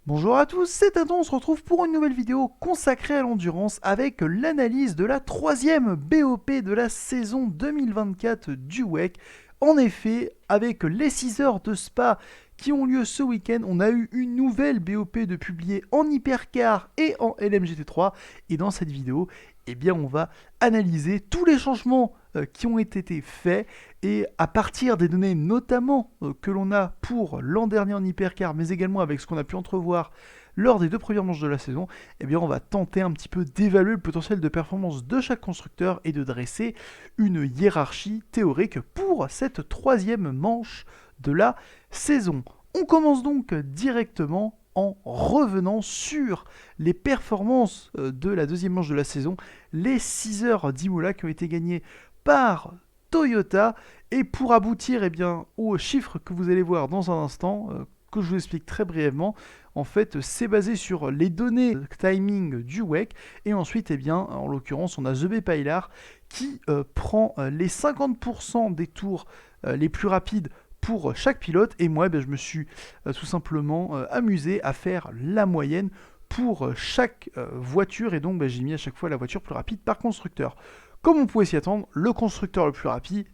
Bonjour à tous, c'est Adam, on se retrouve pour une nouvelle vidéo consacrée à l'endurance avec l'analyse de la troisième BOP de la saison 2024 du WEC. En effet, avec les 6 heures de Spa qui ont lieu ce week-end, on a eu une nouvelle BOP de publier en Hypercar et en LMGT3. Et dans cette vidéo, on va analyser tous les changements qui ont été faits et à partir des données notamment que l'on a pour l'an dernier en Hypercar, mais également avec ce qu'on a pu entrevoir lors des deux premières manches de la saison, on va tenter un petit peu d'évaluer le potentiel de performance de chaque constructeur et de dresser une hiérarchie théorique pour cette troisième manche de la saison. On commence donc directement en revenant sur les performances de la deuxième manche de la saison, les 6 heures d'Imola qui ont été gagnées par Toyota, et pour aboutir aux chiffres que vous allez voir dans un instant, que je vous explique très brièvement, en fait c'est basé sur les données timing du WEC, et ensuite en l'occurrence on a The Bepailar qui prend les 50% des tours les plus rapides pour chaque pilote, et moi je me suis tout simplement amusé à faire la moyenne pour chaque voiture, et donc j'ai mis à chaque fois la voiture plus rapide par constructeur. Comme on pouvait s'y attendre, le constructeur le plus rapide,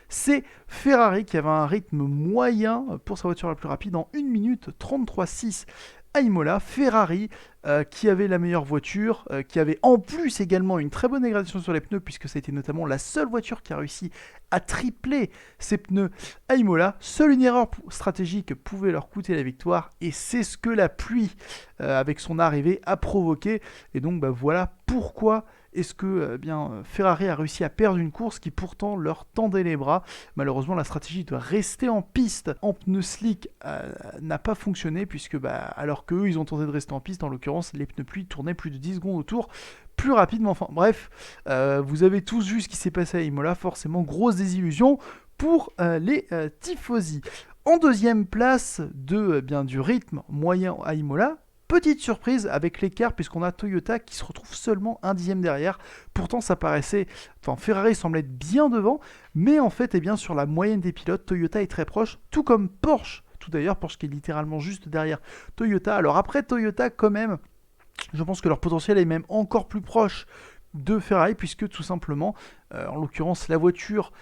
c'est Ferrari qui avait un rythme moyen pour sa voiture la plus rapide en 1 minute 33,6 à Imola. Ferrari qui avait la meilleure voiture, qui avait en plus également une très bonne dégradation sur les pneus, puisque ça a été notamment la seule voiture qui a réussi à tripler ses pneus à Imola. Seule une erreur stratégique pouvait leur coûter la victoire, et c'est ce que la pluie avec son arrivée a provoqué. Et donc voilà pourquoi est-ce que Ferrari a réussi à perdre une course qui pourtant leur tendait les bras. Malheureusement, la stratégie de rester en piste en pneus slick n'a pas fonctionné, puisque alors qu'eux ils ont tenté de rester en piste, en l'occurrence les pneus pluie tournaient plus de 10 secondes autour plus rapidement. Enfin bref, vous avez tous vu ce qui s'est passé à Imola, forcément grosse désillusion pour les tifosi. En deuxième place du rythme moyen à Imola, petite surprise avec l'écart, puisqu'on a Toyota qui se retrouve seulement un dixième derrière. Pourtant ça paraissait, Ferrari semblait être bien devant, mais en fait sur la moyenne des pilotes, Toyota est très proche, tout comme Porsche. Tout d'ailleurs, Porsche qui est littéralement juste derrière Toyota. Alors après Toyota quand même, je pense que leur potentiel est même encore plus proche de Ferrari, puisque tout simplement, en l'occurrence la voiture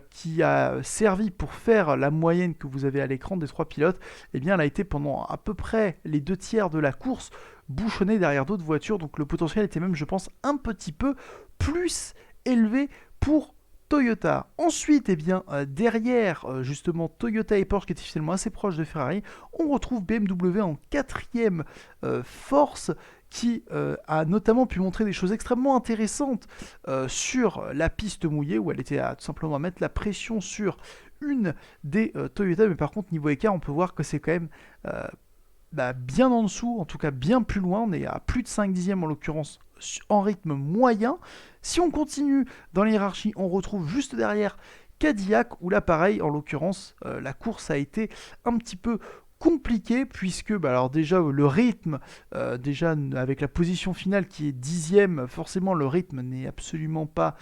qui a servi pour faire la moyenne que vous avez à l'écran des trois pilotes, elle a été pendant à peu près les 2 tiers de la course bouchonnée derrière d'autres voitures, donc le potentiel était même, je pense, un petit peu plus élevé pour Toyota. Ensuite, derrière justement Toyota et Porsche qui étaient finalement assez proches de Ferrari, on retrouve BMW en quatrième force, qui a notamment pu montrer des choses extrêmement intéressantes sur la piste mouillée, où elle était tout simplement à mettre la pression sur une des Toyota, mais par contre niveau écart on peut voir que c'est quand même bien en dessous, en tout cas bien plus loin, on est à plus de 5 dixièmes en l'occurrence en rythme moyen. Si on continue dans l'hierarchie, on retrouve juste derrière Cadillac, où là pareil, en l'occurrence la course a été un petit peu compliqué, puisque alors déjà le rythme, déjà avec la position finale qui est dixième, forcément le rythme n'est absolument pas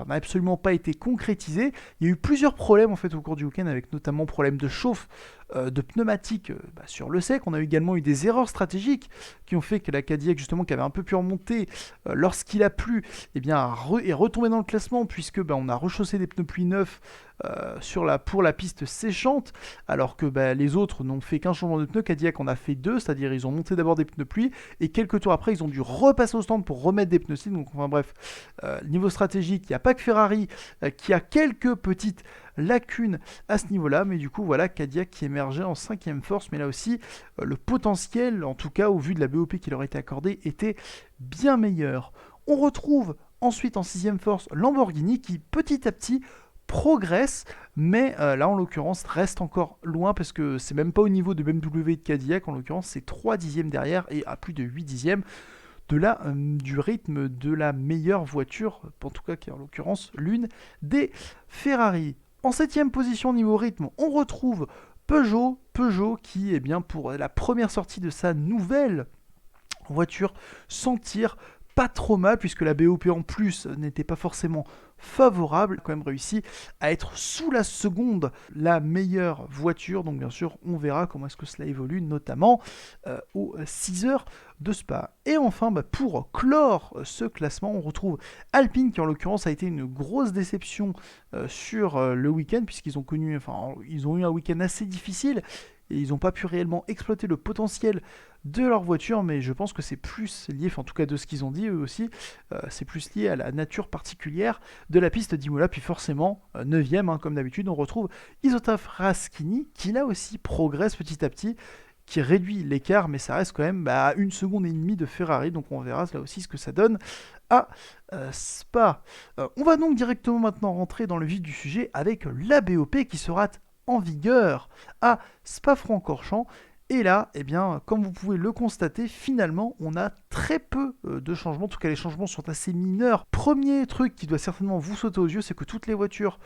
n'a absolument pas été concrétisé. Il y a eu plusieurs problèmes en fait au cours du week-end, avec notamment problème de chauffe de pneumatiques sur le sec. On a également eu des erreurs stratégiques qui ont fait que la Cadillac, justement, qui avait un peu pu remonter lorsqu'il a plu, est retombé dans le classement, puisque on a rechaussé des pneus pluie neufs pour la piste séchante, alors que les autres n'ont fait qu'un changement de pneus. Cadillac en a fait deux, c'est-à-dire ils ont monté d'abord des pneus pluie, et quelques tours après ils ont dû repasser au stand pour remettre des pneus slick. Donc enfin bref, niveau stratégique, il n'y a pas que Ferrari qui a quelques petites lacunes à ce niveau-là, mais du coup voilà Cadillac qui émergeait en cinquième force, mais là aussi le potentiel, en tout cas au vu de la BOP qui leur était accordée, était bien meilleur. On retrouve ensuite en sixième force Lamborghini qui petit à petit progresse, mais là en l'occurrence reste encore loin, parce que c'est même pas au niveau de BMW et de Cadillac. En l'occurrence c'est 3 dixièmes derrière et à plus de 8 dixièmes du rythme de la meilleure voiture, en tout cas qui est en l'occurrence l'une des Ferrari. En septième position niveau rythme, on retrouve Peugeot qui, pour la première sortie de sa nouvelle voiture, sans tir, pas trop mal, puisque la BOP en plus n'était pas forcément favorable, quand même réussi à être sous la seconde la meilleure voiture. Donc bien sûr, on verra comment est-ce que cela évolue, notamment aux 6 heures de Spa. Et enfin, pour clore ce classement, on retrouve Alpine, qui en l'occurrence a été une grosse déception sur le week-end, puisqu'ils ont ils ont eu un week-end assez difficile, et ils n'ont pas pu réellement exploiter le potentiel de leur voiture, mais je pense que c'est plus lié, en tout cas de ce qu'ils ont dit eux aussi, c'est plus lié à la nature particulière de la piste d'Imola. Puis forcément, 9ème, comme d'habitude, on retrouve Isota Fraschini, qui là aussi progresse petit à petit, qui réduit l'écart, mais ça reste quand même à 1,5 seconde de Ferrari, donc on verra là aussi ce que ça donne à Spa. On va donc directement maintenant rentrer dans le vif du sujet avec la BOP qui sera en vigueur à Spa-Francorchamps. Et là, comme vous pouvez le constater, finalement, on a très peu de changements. En tout cas, les changements sont assez mineurs. Premier truc qui doit certainement vous sauter aux yeux, c'est que toutes les voitures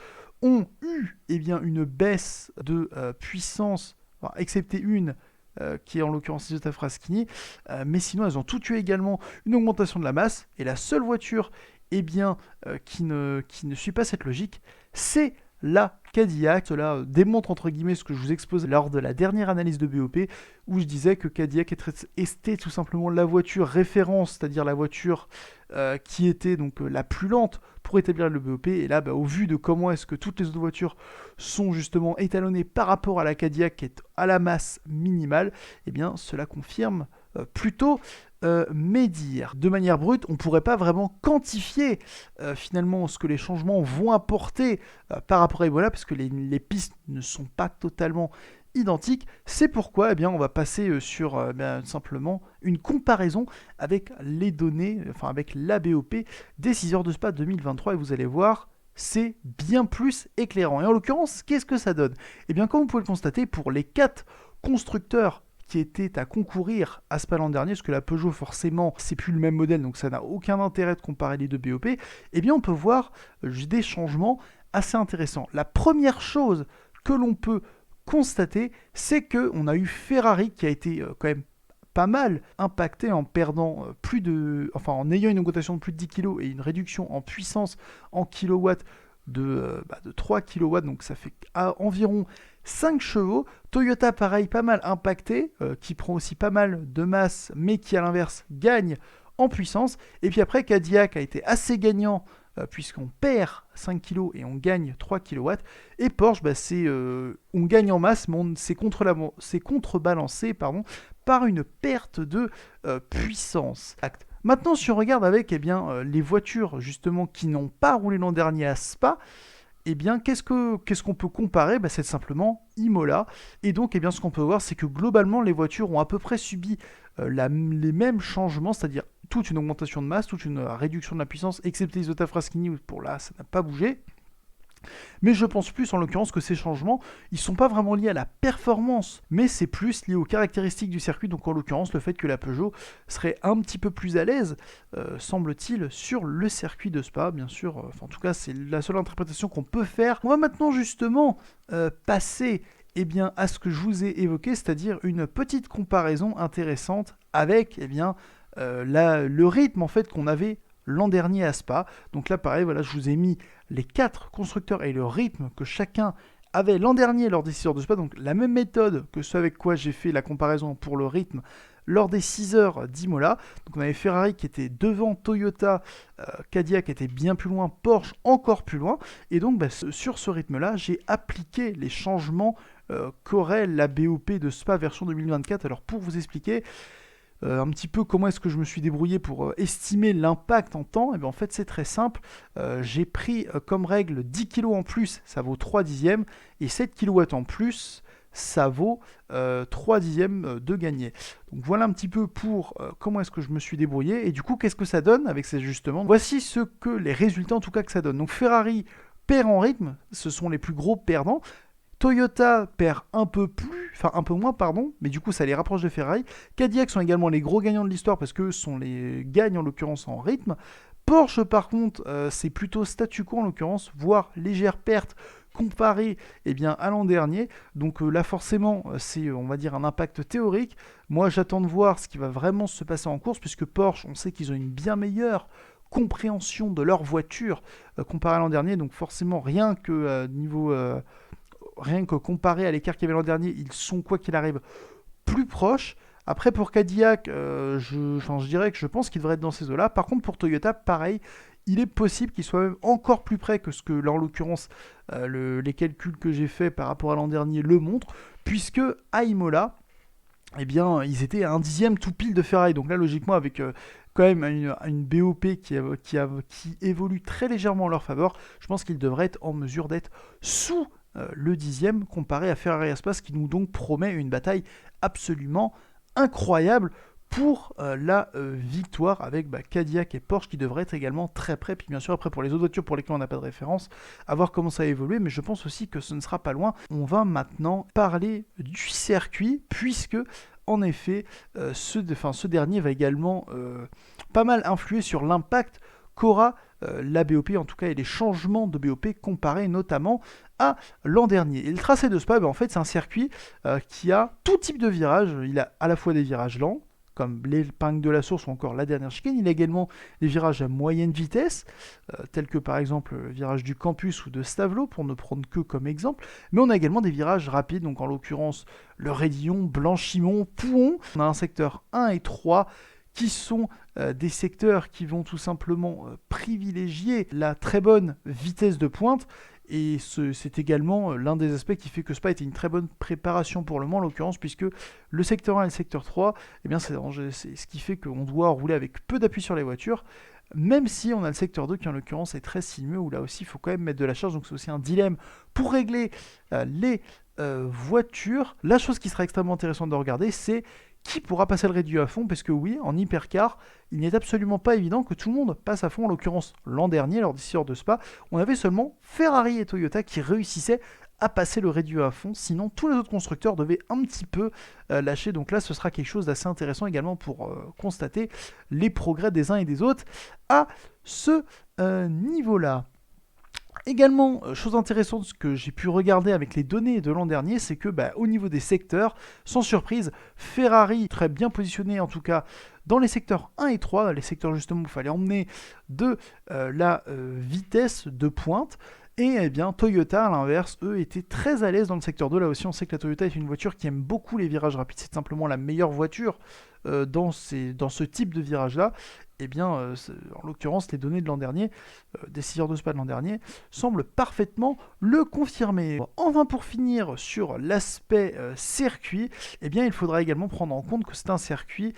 ont eu une baisse de puissance, excepté une, qui est en l'occurrence Isota Fraschini, mais sinon elles ont toutes eu également une augmentation de la masse. Et la seule voiture qui ne suit pas cette logique, c'est la Cadillac. Cela démontre entre guillemets ce que je vous expose lors de la dernière analyse de BOP, où je disais que Cadillac était tout simplement la voiture référence, c'est-à-dire la voiture qui était donc la plus lente pour établir le BOP. Et là, au vu de comment est-ce que toutes les autres voitures sont justement étalonnées par rapport à la Cadillac qui est à la masse minimale, cela confirme plutôt mes dires. De manière brute, on ne pourrait pas vraiment quantifier finalement ce que les changements vont apporter par rapport à Imola, parce que les pistes ne sont pas totalement identiques. C'est pourquoi on va passer sur simplement une comparaison avec les données, avec la BOP des 6 heures de Spa 2023, et vous allez voir, c'est bien plus éclairant. Et en l'occurrence, qu'est-ce que ça donne ? Comme vous pouvez le constater, pour les 4 constructeurs qui était à concourir à Spa l'an dernier, parce que la Peugeot, forcément, c'est plus le même modèle, donc ça n'a aucun intérêt de comparer les deux BOP, on peut voir des changements assez intéressants. La première chose que l'on peut constater, c'est qu'on a eu Ferrari qui a été quand même pas mal impacté en perdant en ayant une augmentation de plus de 10 kg et une réduction en puissance en kilowatts de 3 kW, donc ça fait environ 5 chevaux. Toyota, pareil, pas mal impacté, qui prend aussi pas mal de masse, mais qui à l'inverse gagne en puissance. Et puis après, Cadillac a été assez gagnant, puisqu'on perd 5 kg et on gagne 3 kW. Et Porsche, on gagne en masse, mais c'est contrebalancé par une perte de puissance. Maintenant, si on regarde avec les voitures justement qui n'ont pas roulé l'an dernier à Spa, qu'est-ce qu'on peut comparer ? C'est simplement Imola. Et donc, ce qu'on peut voir, c'est que globalement, les voitures ont à peu près subi les mêmes changements, c'est-à-dire toute une augmentation de masse, toute une réduction de la puissance, excepté Isota Fraschini, où pour là, ça n'a pas bougé. Mais je pense plus en l'occurrence que ces changements, ils sont pas vraiment liés à la performance, mais c'est plus lié aux caractéristiques du circuit, donc en l'occurrence le fait que la Peugeot serait un petit peu plus à l'aise, semble-t-il, sur le circuit de Spa, bien sûr, en tout cas c'est la seule interprétation qu'on peut faire. On va maintenant justement passer à ce que je vous ai évoqué, c'est-à-dire une petite comparaison intéressante avec le rythme en fait qu'on avait l'an dernier à Spa. Donc là pareil, je vous ai mis les 4 constructeurs et le rythme que chacun avait l'an dernier lors des 6 heures de Spa, donc la même méthode que ce avec quoi j'ai fait la comparaison pour le rythme lors des 6 heures d'Imola. Donc on avait Ferrari qui était devant Toyota, Cadillac était bien plus loin, Porsche encore plus loin, et donc sur ce rythme-là, j'ai appliqué les changements qu'aurait la BOP de Spa version 2024. Alors pour vous expliquer un petit peu comment est-ce que je me suis débrouillé pour estimer l'impact en temps, en fait c'est très simple, j'ai pris comme règle 10 kg en plus, ça vaut 3 dixièmes, et 7 kW en plus, ça vaut 3 dixièmes de gagné. Donc voilà un petit peu pour comment est-ce que je me suis débrouillé, et du coup qu'est-ce que ça donne avec ces ajustements ? Voici les résultats en tout cas que ça donne. Donc Ferrari perd en rythme, ce sont les plus gros perdants. Toyota perd un peu moins, mais du coup ça les rapproche de Ferrari. Cadillac sont également les gros gagnants de l'histoire parce qu'eux sont les gagnants en l'occurrence en rythme. Porsche par contre c'est plutôt statu quo en l'occurrence, voire légère perte comparé à l'an dernier. Donc là forcément c'est on va dire un impact théorique. Moi j'attends de voir ce qui va vraiment se passer en course, puisque Porsche, on sait qu'ils ont une bien meilleure compréhension de leur voiture comparé à l'an dernier. Donc forcément rien que comparé à l'écart qu'il y avait l'an dernier, ils sont quoi qu'il arrive plus proches. Après pour Cadillac, je dirais que je pense qu'il devrait être dans ces eaux-là. Par contre pour Toyota, pareil, il est possible qu'il soit même encore plus près que ce que, là en l'occurrence, les calculs que j'ai faits par rapport à l'an dernier le montrent, puisque à Imola, ils étaient à un dixième tout pile de Ferrari. Donc là, logiquement, avec quand même une BOP qui évolue très légèrement en leur faveur, je pense qu'ils devraient être en mesure d'être sous le dixième comparé à Ferrari Aspas, qui nous donc promet une bataille absolument incroyable pour la victoire avec Cadillac et Porsche qui devraient être également très près. Puis bien sûr après pour les autres voitures pour lesquelles on n'a pas de référence, à voir comment ça va évoluer, mais je pense aussi que ce ne sera pas loin. On va maintenant parler du circuit, puisque en effet ce dernier va également pas mal influer sur l'impact qu'aura la BOP, en tout cas, et les changements de BOP comparés notamment à l'an dernier. Et le tracé de Spa, en fait, c'est un circuit qui a tout type de virages. Il a à la fois des virages lents, comme l'épingle de la source ou encore la dernière chicane. Il a également des virages à moyenne vitesse, tels que par exemple le virage du campus ou de Stavelot, pour ne prendre que comme exemple. Mais on a également des virages rapides, donc en l'occurrence le Raidillon, Blanchimont, Pouhon. On a un secteur 1 et 3 qui sont des secteurs qui vont tout simplement privilégier la très bonne vitesse de pointe. Et c'est également l'un des aspects qui fait que Spa était une très bonne préparation pour le Mans en l'occurrence, puisque le secteur 1 et le secteur 3, c'est ce qui fait qu'on doit rouler avec peu d'appui sur les voitures, même si on a le secteur 2 qui en l'occurrence est très sinueux, où là aussi il faut quand même mettre de la charge, donc c'est aussi un dilemme pour régler les voitures. La chose qui sera extrêmement intéressante de regarder, c'est qui pourra passer le réduit à fond, parce que oui, en hypercar, il n'est absolument pas évident que tout le monde passe à fond. En l'occurrence, l'an dernier, lors des 6 heures de Spa, on avait seulement Ferrari et Toyota qui réussissaient à passer le réduit à fond, sinon tous les autres constructeurs devaient un petit peu lâcher. Donc là, ce sera quelque chose d'assez intéressant également pour constater les progrès des uns et des autres à ce niveau-là. Également, chose intéressante, ce que j'ai pu regarder avec les données de l'an dernier, c'est que au niveau des secteurs, sans surprise, Ferrari très bien positionné en tout cas dans les secteurs 1 et 3, les secteurs justement où il fallait emmener de la vitesse de pointe. Et Toyota, à l'inverse, eux, étaient très à l'aise dans le secteur 2. Là aussi, on sait que la Toyota est une voiture qui aime beaucoup les virages rapides. C'est simplement la meilleure voiture dans ce type de virage-là. En l'occurrence, les données de l'an dernier, des 6 heures de Spa de l'an dernier, semblent parfaitement le confirmer. Enfin, pour finir sur l'aspect circuit, il faudra également prendre en compte que c'est un circuit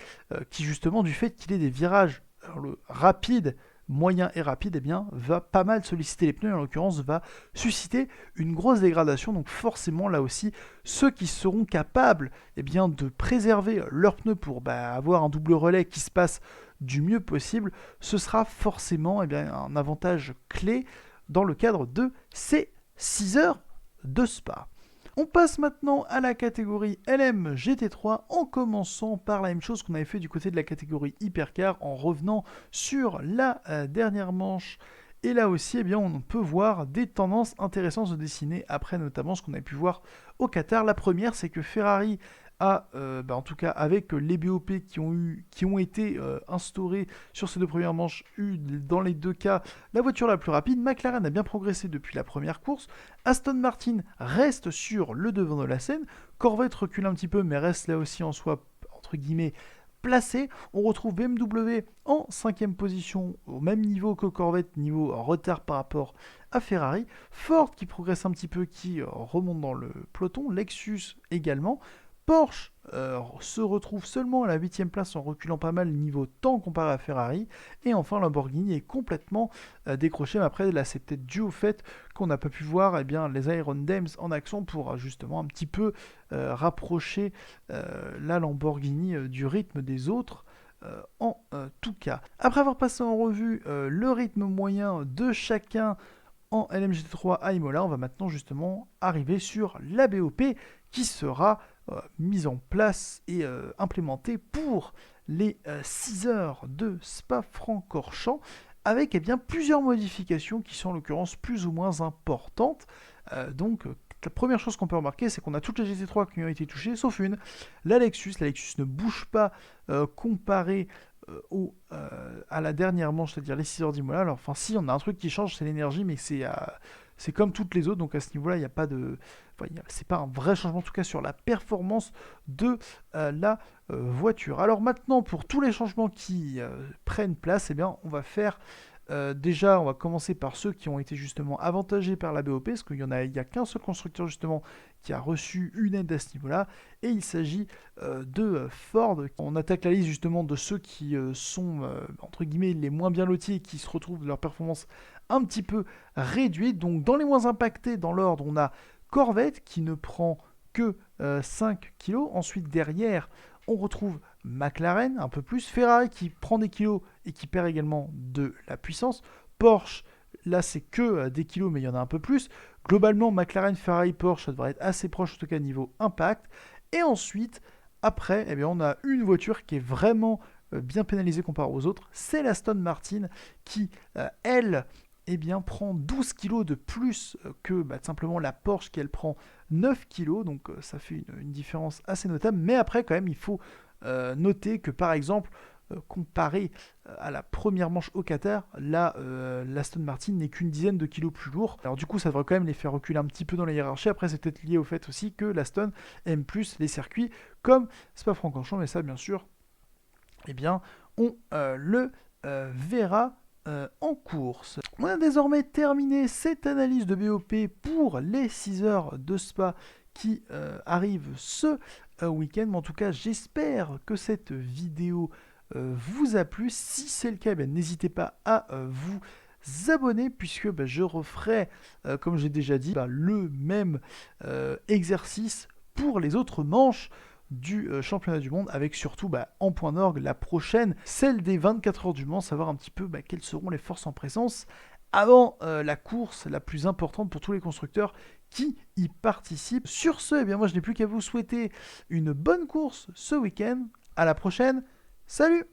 qui, justement, du fait qu'il ait des virages rapides, moyen et rapide, va pas mal solliciter les pneus, et en l'occurrence va susciter une grosse dégradation. Donc forcément, là aussi, ceux qui seront capables de préserver leurs pneus pour avoir un double relais qui se passe du mieux possible, ce sera forcément un avantage clé dans le cadre de ces 6 heures de Spa. On passe maintenant à la catégorie LM GT3 en commençant par la même chose qu'on avait fait du côté de la catégorie Hypercar en revenant sur la dernière manche. Et là aussi, on peut voir des tendances intéressantes se dessiner après notamment ce qu'on a pu voir au Qatar. La première, c'est que Ferrari a, en tout cas avec les BOP qui ont été instaurés sur ces deux premières manches, eu dans les deux cas la voiture la plus rapide. McLaren a bien progressé depuis la première course. Aston Martin reste sur le devant de la scène. Corvette recule un petit peu, mais reste là aussi en soi, entre guillemets, placé. On retrouve BMW en 5e position, au même niveau que Corvette, niveau retard par rapport à Ferrari. Ford qui progresse un petit peu, qui remonte dans le peloton. Lexus également. Porsche se retrouve seulement à la 8e place en reculant pas mal niveau temps comparé à Ferrari. Et enfin Lamborghini est complètement décroché, mais après là c'est peut-être dû au fait qu'on n'a pas pu voir les Iron Dames en action pour justement un petit peu rapprocher la Lamborghini du rythme des autres. En tout cas, après avoir passé en revue le rythme moyen de chacun en LMGT3 à Imola, on va maintenant justement arriver sur la BOP qui sera mise en place et implémentée pour les 6 heures de Spa-Francorchamps. avec eh bien, plusieurs modifications qui sont en l'occurrence plus ou moins importantes. Donc la première chose qu'on peut remarquer, c'est qu'on a toutes les GT3 qui ont été touchées, sauf une, la Lexus. La Lexus ne bouge pas comparé à la dernière manche, c'est-à-dire les 6 heures d'Imola. Alors, enfin, si, on a un truc qui change, c'est l'énergie, mais c'est comme toutes les autres, donc à ce niveau-là, il n'y a pas de... Enfin, c'est pas un vrai changement, en tout cas, sur la performance de la voiture. Alors maintenant, pour tous les changements qui prennent place, eh bien, on va faire... déjà, on va commencer par ceux qui ont été justement avantagés par la BOP, parce il y a qu'un seul constructeur justement qui a reçu une aide à ce niveau-là, et il s'agit de Ford. On attaque la liste justement de ceux qui sont entre guillemets les moins bien lotis et qui se retrouvent de leur performance un petit peu réduite. Donc dans les moins impactés dans l'ordre, on a Corvette qui ne prend que 5 kg. Ensuite derrière, on retrouve McLaren un peu plus, Ferrari qui prend des kilos et qui perd également de la puissance, Porsche, là c'est que des kilos mais il y en a un peu plus. Globalement, McLaren, Ferrari, Porsche, ça devrait être assez proche en tout cas niveau impact. Et ensuite, après, eh bien, on a une voiture qui est vraiment bien pénalisée comparée aux autres, c'est l'Aston Martin qui, elle, eh bien, prend 12 kg de plus que simplement la Porsche qui, elle, prend 9 kg. Donc ça fait une différence assez notable. Mais après, quand même, il faut noter que, par exemple, comparé à la première manche au Qatar, là, l'Aston Martin n'est qu'une dizaine de kilos plus lourd. Alors du coup, ça devrait quand même les faire reculer un petit peu dans la hiérarchie. Après, c'est peut-être lié au fait aussi que l'Aston aime plus les circuits comme Spa-Francorchamps. Mais ça, bien sûr, eh bien, on le verra en course. On a désormais terminé cette analyse de BOP pour les 6 heures de Spa qui arrivent ce week-end. Mais en tout cas, j'espère que cette vidéo vous a plu. Si c'est le cas, n'hésitez pas à vous abonner puisque je referai, comme j'ai déjà dit, le même exercice pour les autres manches du championnat du monde, avec surtout en point d'orgue la prochaine, celle des 24 heures du Mans, savoir un petit peu quelles seront les forces en présence avant la course la plus importante pour tous les constructeurs qui y participent. Sur ce, eh bien moi je n'ai plus qu'à vous souhaiter une bonne course ce week-end. À la prochaine, salut!